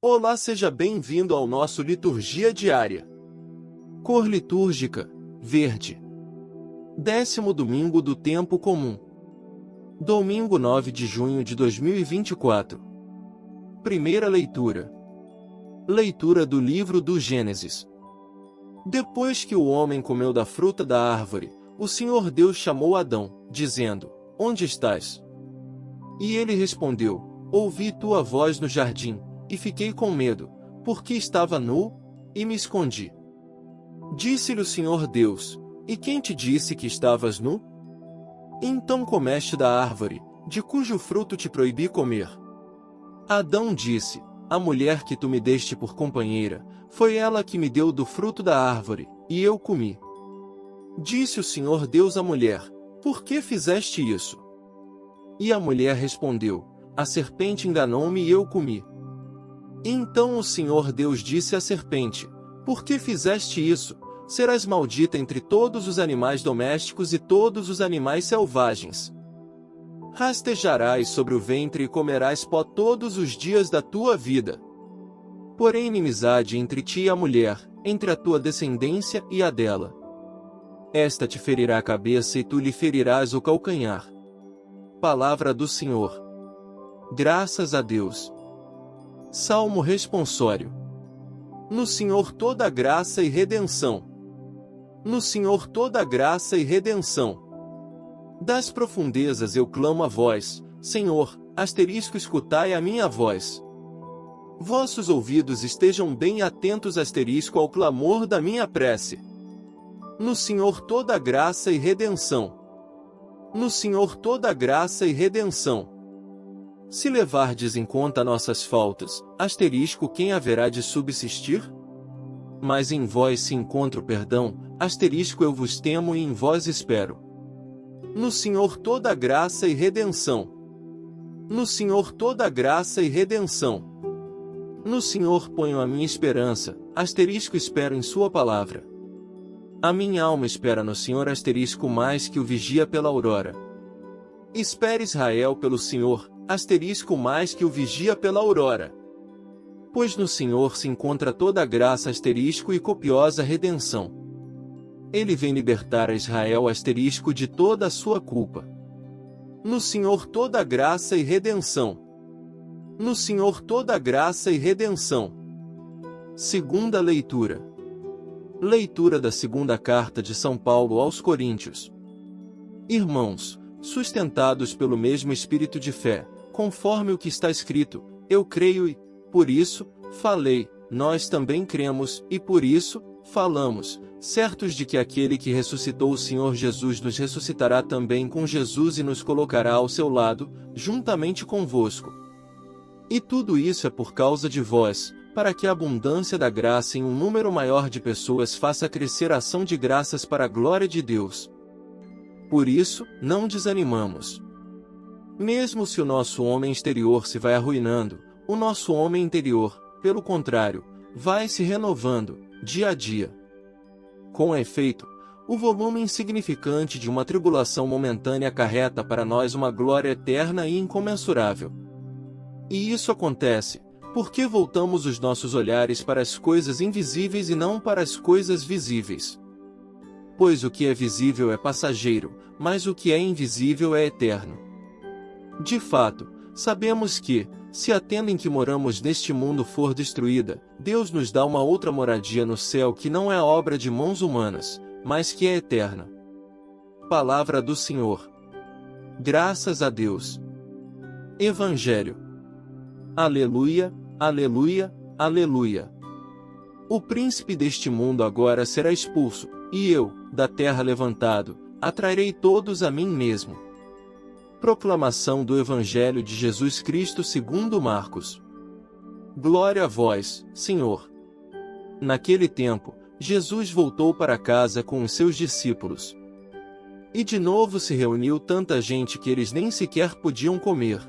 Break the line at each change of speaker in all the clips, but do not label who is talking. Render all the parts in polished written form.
Olá, seja bem-vindo ao nosso Liturgia Diária. Cor litúrgica: verde. 10º domingo do tempo comum. Domingo 9 de junho de 2024. Primeira leitura. Leitura do livro do Gênesis. Depois que o homem comeu da fruta da árvore, o Senhor Deus chamou Adão, dizendo: Onde estás? E ele respondeu: Ouvi tua voz no jardim, e fiquei com medo, porque estava nu, e me escondi. Disse-lhe o Senhor Deus: E quem te disse que estavas nu? Então comeste da árvore, de cujo fruto te proibi comer. Adão disse: A mulher que tu me deste por companheira, foi ela que me deu do fruto da árvore, e eu comi. Disse o Senhor Deus à mulher: Por que fizeste isso? E a mulher respondeu: A serpente enganou-me e eu comi. Então o Senhor Deus disse à serpente: Por que fizeste isso? Serás maldita entre todos os animais domésticos e todos os animais selvagens. Rastejarás sobre o ventre e comerás pó todos os dias da tua vida. Porém inimizade entre ti e a mulher, entre a tua descendência e a dela. Esta te ferirá a cabeça e tu lhe ferirás o calcanhar. Palavra do Senhor. Graças a Deus. Salmo responsório. No Senhor toda graça e redenção. No Senhor toda graça e redenção. Das profundezas eu clamo a vós, Senhor, escutai a minha voz. Vossos ouvidos estejam bem atentos ao clamor da minha prece. No Senhor toda graça e redenção. No Senhor toda graça e redenção. Se levardes em conta nossas faltas, quem haverá de subsistir? Mas em vós se encontra o perdão, eu vos temo e em vós espero. No Senhor toda graça e redenção. No Senhor toda graça e redenção. No Senhor ponho a minha esperança, espero em sua palavra. A minha alma espera no Senhor, mais que o vigia pela aurora. Espere Israel pelo Senhor, mais que o vigia pela aurora. Pois no Senhor se encontra toda a graça, e copiosa redenção. Ele vem libertar a Israel, de toda a sua culpa. No Senhor toda graça e redenção. No Senhor toda graça e redenção. Segunda leitura. Leitura da segunda carta de São Paulo aos Coríntios. Irmãos, sustentados pelo mesmo espírito de fé, conforme o que está escrito, eu creio e, por isso, falei, nós também cremos, e por isso, falamos, certos de que aquele que ressuscitou o Senhor Jesus nos ressuscitará também com Jesus e nos colocará ao seu lado, juntamente convosco. E tudo isso é por causa de vós, para que a abundância da graça em um número maior de pessoas faça crescer a ação de graças para a glória de Deus. Por isso, não desanimamos. Mesmo se o nosso homem exterior se vai arruinando, o nosso homem interior, pelo contrário, vai se renovando, dia a dia. Com efeito, o volume insignificante de uma tribulação momentânea acarreta para nós uma glória eterna e incomensurável. E isso acontece, porque voltamos os nossos olhares para as coisas invisíveis e não para as coisas visíveis. Pois o que é visível é passageiro, mas o que é invisível é eterno. De fato, sabemos que, se a tenda em que moramos neste mundo for destruída, Deus nos dá uma outra moradia no céu que não é obra de mãos humanas, mas que é eterna. Palavra do Senhor. Graças a Deus. Evangelho. Aleluia, aleluia, aleluia. O príncipe deste mundo agora será expulso, e eu, da terra levantado, atrairei todos a mim mesmo. Proclamação do Evangelho de Jesus Cristo segundo Marcos. Glória a vós, Senhor. Naquele tempo, Jesus voltou para casa com os seus discípulos. E de novo se reuniu tanta gente que eles nem sequer podiam comer.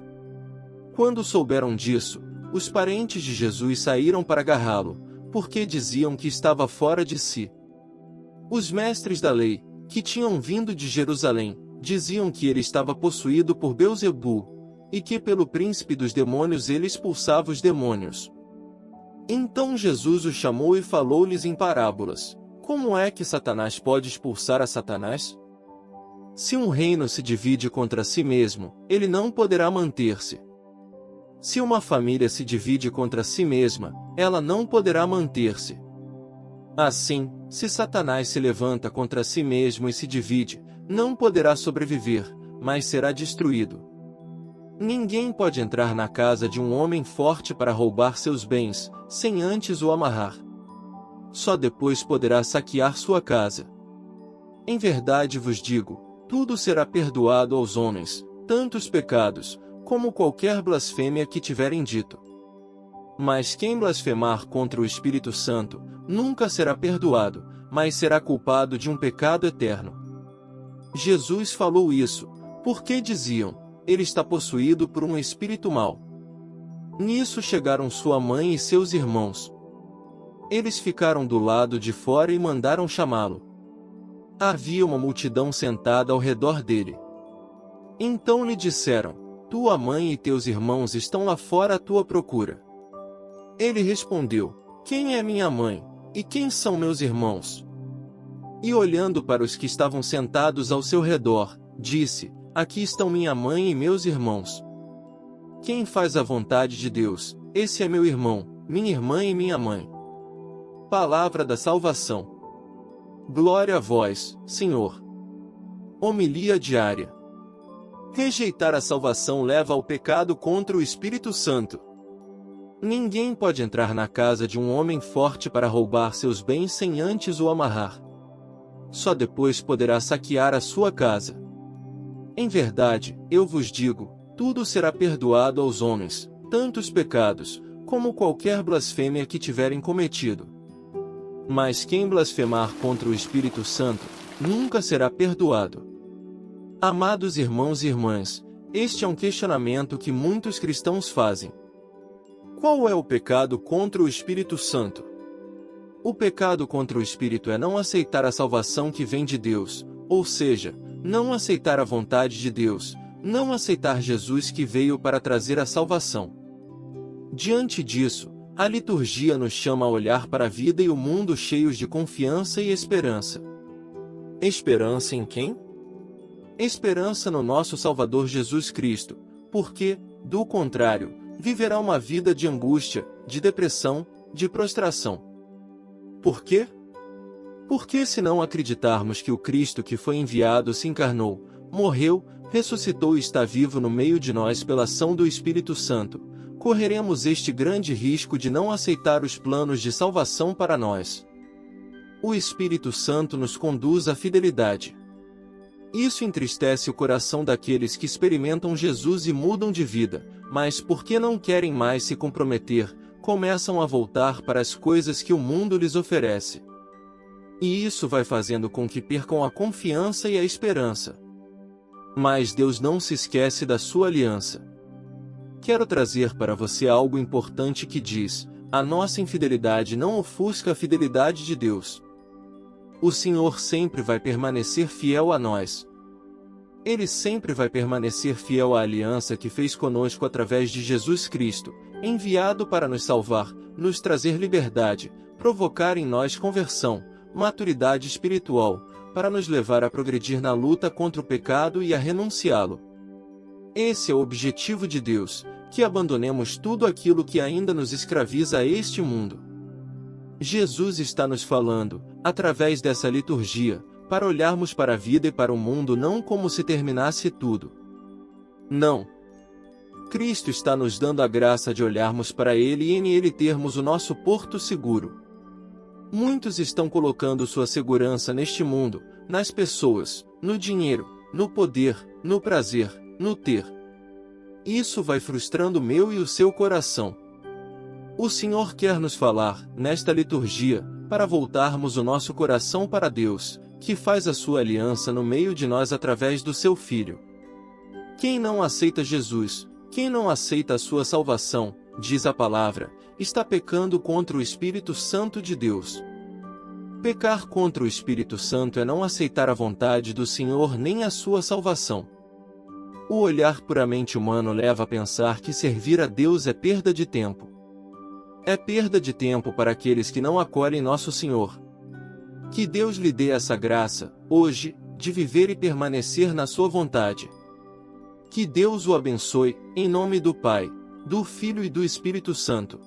Quando souberam disso, os parentes de Jesus saíram para agarrá-lo, porque diziam que estava fora de si. Os mestres da lei, que tinham vindo de Jerusalém, diziam que ele estava possuído por Belzebu, e que pelo príncipe dos demônios ele expulsava os demônios. Então Jesus os chamou e falou-lhes em parábolas: Como é que Satanás pode expulsar a Satanás? Se um reino se divide contra si mesmo, ele não poderá manter-se. Se uma família se divide contra si mesma, ela não poderá manter-se. Assim, se Satanás se levanta contra si mesmo e se divide, não poderá sobreviver, mas será destruído. Ninguém pode entrar na casa de um homem forte para roubar seus bens, sem antes o amarrar. Só depois poderá saquear sua casa. Em verdade vos digo, tudo será perdoado aos homens, tanto os pecados, como qualquer blasfêmia que tiverem dito. Mas quem blasfemar contra o Espírito Santo, nunca será perdoado, mas será culpado de um pecado eterno. Jesus falou isso, porque diziam: ele está possuído por um espírito mau. Nisso chegaram sua mãe e seus irmãos. Eles ficaram do lado de fora e mandaram chamá-lo. Havia uma multidão sentada ao redor dele. Então lhe disseram: tua mãe e teus irmãos estão lá fora à tua procura. Ele respondeu: quem é minha mãe, e quem são meus irmãos? E olhando para os que estavam sentados ao seu redor, disse: aqui estão minha mãe e meus irmãos. Quem faz a vontade de Deus, esse é meu irmão, minha irmã e minha mãe. Palavra da salvação. Glória a vós, Senhor. Homilia diária. Rejeitar a salvação leva ao pecado contra o Espírito Santo. Ninguém pode entrar na casa de um homem forte para roubar seus bens sem antes o amarrar. Só depois poderá saquear a sua casa. Em verdade, eu vos digo, tudo será perdoado aos homens, tanto os pecados, como qualquer blasfêmia que tiverem cometido. Mas quem blasfemar contra o Espírito Santo, nunca será perdoado. Amados irmãos e irmãs, este é um questionamento que muitos cristãos fazem. Qual é o pecado contra o Espírito Santo? O pecado contra o Espírito é não aceitar a salvação que vem de Deus, ou seja, não aceitar a vontade de Deus, não aceitar Jesus que veio para trazer a salvação. Diante disso, a liturgia nos chama a olhar para a vida e o mundo cheios de confiança e esperança. Esperança em quem? Esperança no nosso Salvador Jesus Cristo, porque, do contrário, viverá uma vida de angústia, de depressão, de prostração. Por quê? Porque se não acreditarmos que o Cristo que foi enviado se encarnou, morreu, ressuscitou e está vivo no meio de nós pela ação do Espírito Santo, correremos este grande risco de não aceitar os planos de salvação para nós. O Espírito Santo nos conduz à fidelidade. Isso entristece o coração daqueles que experimentam Jesus e mudam de vida, mas porque não querem mais se comprometer, começam a voltar para as coisas que o mundo lhes oferece. E isso vai fazendo com que percam a confiança e a esperança. Mas Deus não se esquece da sua aliança. Quero trazer para você algo importante que diz: a nossa infidelidade não ofusca a fidelidade de Deus. O Senhor sempre vai permanecer fiel a nós. Ele sempre vai permanecer fiel à aliança que fez conosco através de Jesus Cristo, enviado para nos salvar, nos trazer liberdade, provocar em nós conversão, maturidade espiritual, para nos levar a progredir na luta contra o pecado e a renunciá-lo. Esse é o objetivo de Deus, que abandonemos tudo aquilo que ainda nos escraviza a este mundo. Jesus está nos falando, através dessa liturgia, para olharmos para a vida e para o mundo não como se terminasse tudo. Não. Cristo está nos dando a graça de olharmos para Ele e em Ele termos o nosso porto seguro. Muitos estão colocando sua segurança neste mundo, nas pessoas, no dinheiro, no poder, no prazer, no ter. Isso vai frustrando o meu e o seu coração. O Senhor quer nos falar, nesta liturgia, para voltarmos o nosso coração para Deus, que faz a sua aliança no meio de nós através do seu Filho. Quem não aceita Jesus, quem não aceita a sua salvação, diz a palavra, está pecando contra o Espírito Santo de Deus. Pecar contra o Espírito Santo é não aceitar a vontade do Senhor nem a sua salvação. O olhar puramente humano leva a pensar que servir a Deus é perda de tempo. É perda de tempo para aqueles que não acolhem Nosso Senhor. Que Deus lhe dê essa graça, hoje, de viver e permanecer na sua vontade. Que Deus o abençoe, em nome do Pai, do Filho e do Espírito Santo.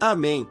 Amém.